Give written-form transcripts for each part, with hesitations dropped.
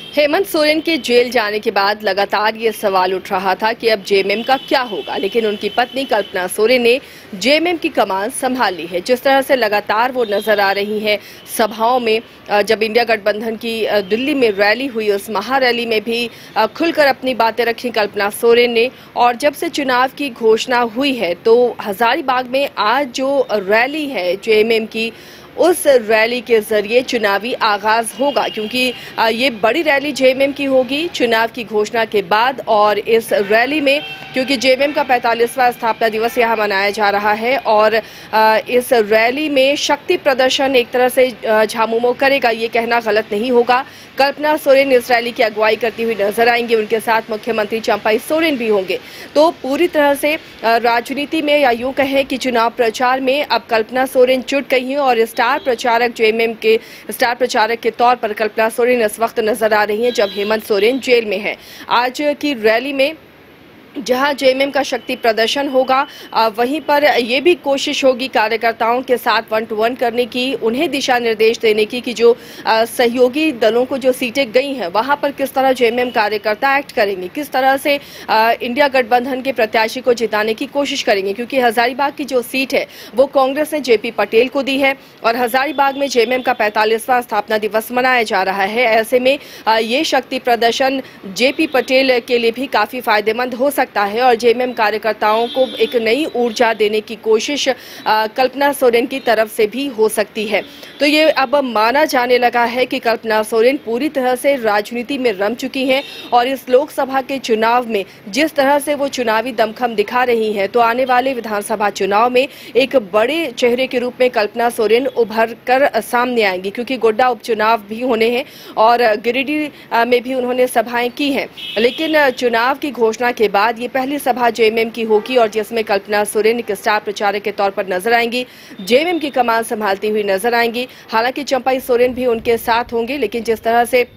हेमंत सोरेन के जेल जाने के बाद लगातार ये सवाल उठ रहा था कि अब जेएमएम का क्या होगा, लेकिन उनकी पत्नी कल्पना सोरेन ने जेएमएम की कमान संभाल ली है। जिस तरह से लगातार वो नजर आ रही हैं सभाओं में, जब इंडिया गठबंधन की दिल्ली में रैली हुई, उस महारैली में भी खुलकर अपनी बातें रखी कल्पना सोरेन ने। और जब से चुनाव की घोषणा हुई है तो हजारीबाग में आज जो रैली है जेएमएम की, उस रैली के जरिए चुनावी आगाज होगा, क्योंकि ये बड़ी रैली जेएमएम की होगी चुनाव की घोषणा के बाद। और इस रैली में, क्योंकि जेएमएम का 45वां स्थापना दिवस यहाँ मनाया जा रहा है, और इस रैली में शक्ति प्रदर्शन एक तरह से झामुमो करेगा, ये कहना गलत नहीं होगा। कल्पना सोरेन इस रैली की अगुवाई करती हुई नजर आएंगे, उनके साथ मुख्यमंत्री चंपाई सोरेन भी होंगे। तो पूरी तरह से राजनीति में, या यूं कहें कि चुनाव प्रचार में, अब कल्पना सोरेन जुट गई हैं और स्टार प्रचारक, जेएमएम के स्टार प्रचारक के तौर पर कल्पना सोरेन इस वक्त नजर आ रही हैं जब हेमंत सोरेन जेल में है। आज की रैली में जहां जेएमएम का शक्ति प्रदर्शन होगा, वहीं पर यह भी कोशिश होगी कार्यकर्ताओं के साथ 1 to 1 करने की, उन्हें दिशा निर्देश देने की कि जो सहयोगी दलों को जो सीटें गई हैं वहां पर किस तरह जेएमएम कार्यकर्ता एक्ट करेंगे, किस तरह से इंडिया गठबंधन के प्रत्याशी को जिताने की कोशिश करेंगे। क्योंकि हजारीबाग की जो सीट है वो कांग्रेस ने जेपी पटेल को दी है और हजारीबाग में जेएमएम का 45वां स्थापना दिवस मनाया जा रहा है। ऐसे में ये शक्ति प्रदर्शन जेपी पटेल के लिए भी काफी फायदेमंद हो सकता है और जेएमएम कार्यकर्ताओं को एक नई ऊर्जा देने की कोशिश कल्पना सोरेन की तरफ से भी हो सकती है। तो ये अब माना जाने लगा है कि कल्पना सोरेन पूरी तरह से राजनीति में रम चुकी हैं और इस लोकसभा के चुनाव में जिस तरह से वो चुनावी दमखम दिखा रही हैं, तो आने वाले विधानसभा चुनाव में एक बड़े चेहरे के रूप में कल्पना सोरेन उभर कर सामने आएंगी। क्योंकि गोड्डा उपचुनाव भी होने हैं और गिरिडीह में भी उन्होंने सभाएं की हैं, लेकिन चुनाव की घोषणा के बाद ये पहली सभा जेएमएम की होगी और जिसमें कल्पना सोरेन एक स्टार प्रचारक के तौर पर नजर आएंगी, जेएमएम की कमान संभालती हुई नजर आएंगी। हालांकि चंपाई सोरेन भी उनके साथ होंगे, लेकिन जिस तरह से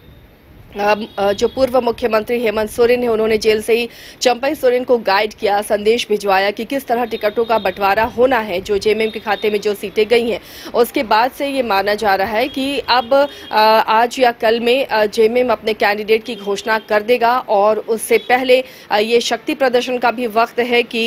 जो पूर्व मुख्यमंत्री हेमंत सोरेन है, उन्होंने जेल से ही चंपाई सोरेन को गाइड किया, संदेश भिजवाया कि किस तरह टिकटों का बंटवारा होना है, जो जेएमएम के खाते में जो सीटें गई हैं। उसके बाद से ये माना जा रहा है कि अब आज या कल में जेएमएम अपने कैंडिडेट की घोषणा कर देगा और उससे पहले ये शक्ति प्रदर्शन का भी वक्त है कि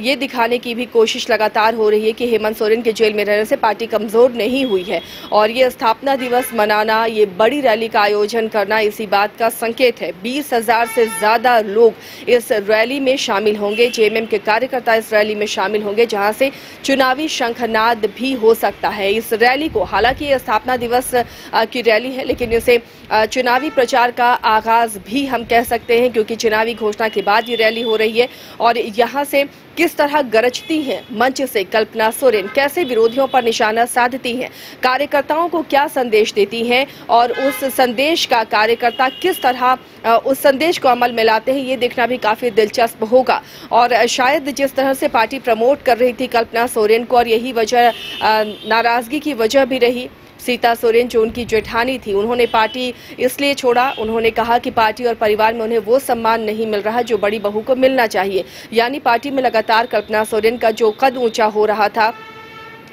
ये दिखाने की भी कोशिश लगातार हो रही है कि हेमंत सोरेन के जेल में रहने से पार्टी कमजोर नहीं हुई है। और ये स्थापना दिवस मनाना, ये बड़ी रैली का आयोजन करना इसी बात का संकेत है। 20,000 से ज्यादा लोग इस रैली में शामिल होंगे, जेएमएम के कार्यकर्ता इस रैली में शामिल होंगे, जहां से चुनावी शंखनाद भी हो सकता है। इस रैली को, हालांकि ये स्थापना दिवस की रैली है, लेकिन इसे चुनावी प्रचार का आगाज भी हम कह सकते हैं, क्योंकि चुनावी घोषणा के बाद ये रैली हो रही है। और यहां से किस तरह गरजती हैं मंच से कल्पना सोरेन, कैसे विरोधियों पर निशाना साधती हैं, कार्यकर्ताओं को क्या संदेश देती हैं और उस संदेश का कार्यकर्ता किस तरह उस संदेश को अमल में लाते हैं, ये देखना भी काफी दिलचस्प होगा। और शायद जिस तरह से पार्टी प्रमोट कर रही थी कल्पना सोरेन को, और यही वजह नाराजगी की वजह भी रही। सीता सोरेन जो उनकी जेठानी थी, उन्होंने पार्टी इसलिए छोड़ा, उन्होंने कहा कि पार्टी और परिवार में उन्हें वो सम्मान नहीं मिल रहा जो बड़ी बहू को मिलना चाहिए। यानी पार्टी में लगातार कल्पना सोरेन का जो कद ऊंचा हो रहा था,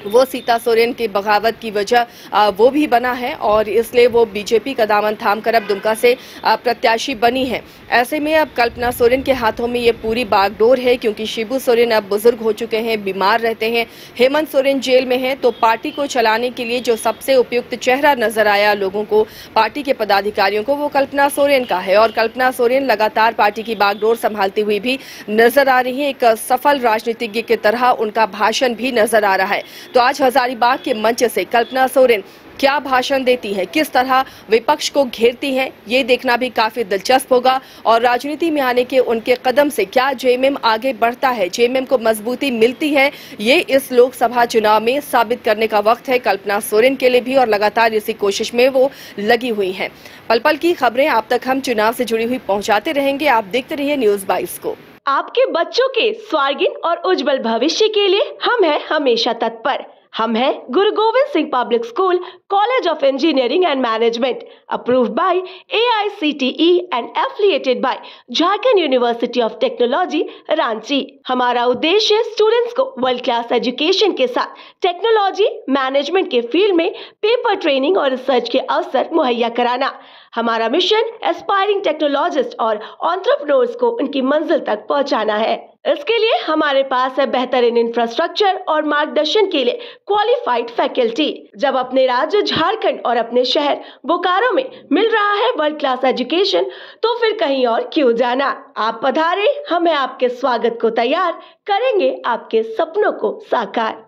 वो सीता सोरेन की बगावत की वजह वो भी बना है और इसलिए वो बीजेपी का दामन थामकर अब दुमका से प्रत्याशी बनी है। ऐसे में अब कल्पना सोरेन के हाथों में ये पूरी बागडोर है, क्योंकि शिबू सोरेन अब बुजुर्ग हो चुके हैं, बीमार रहते हैं, हेमंत सोरेन जेल में है। तो पार्टी को चलाने के लिए जो सबसे उपयुक्त चेहरा नजर आया लोगों को, पार्टी के पदाधिकारियों को, वो कल्पना सोरेन का है। और कल्पना सोरेन लगातार पार्टी की बागडोर संभालती हुई भी नजर आ रही है। एक सफल राजनीतिज्ञ की तरह उनका भाषण भी नजर आ रहा है। तो आज हजारीबाग के मंच से कल्पना सोरेन क्या भाषण देती हैं, किस तरह विपक्ष को घेरती हैं, ये देखना भी काफी दिलचस्प होगा। और राजनीति में आने के उनके कदम से क्या जेएमएम आगे बढ़ता है, जेएमएम को मजबूती मिलती है, ये इस लोकसभा चुनाव में साबित करने का वक्त है कल्पना सोरेन के लिए भी। और लगातार इसी कोशिश में वो लगी हुई हैं। पल पल की खबरें आप तक हम चुनाव से जुड़ी हुई पहुंचाते रहेंगे। आप देखते रहिए न्यूज़ 22 को। आपके बच्चों के स्वार्गिन और उज्जवल भविष्य के लिए हम हैं हमेशा तत्पर। हम हैं Guru Gobind Singh public school, college of engineering and management, approved by AICTE and affiliated by Jharkhand university of technology Ranchi. हमारा उद्देश्य स्टूडेंट्स को वर्ल्ड क्लास एजुकेशन के साथ टेक्नोलॉजी मैनेजमेंट के फील्ड में पेपर ट्रेनिंग और रिसर्च के अवसर मुहैया कराना। हमारा मिशन एस्पायरिंग टेक्नोलॉजिस्ट और एंटरप्रेन्योर्स को उनकी मंजिल तक पहुंचाना है। इसके लिए हमारे पास है बेहतरीन इंफ्रास्ट्रक्चर और मार्गदर्शन के लिए क्वालिफाइड फैकल्टी। जब अपने राज्य झारखंड और अपने शहर बोकारो में मिल रहा है वर्ल्ड क्लास एजुकेशन, तो फिर कहीं और क्यों जाना। आप पधारे, हम हैं आपके स्वागत को तैयार, करेंगे आपके सपनों को साकार।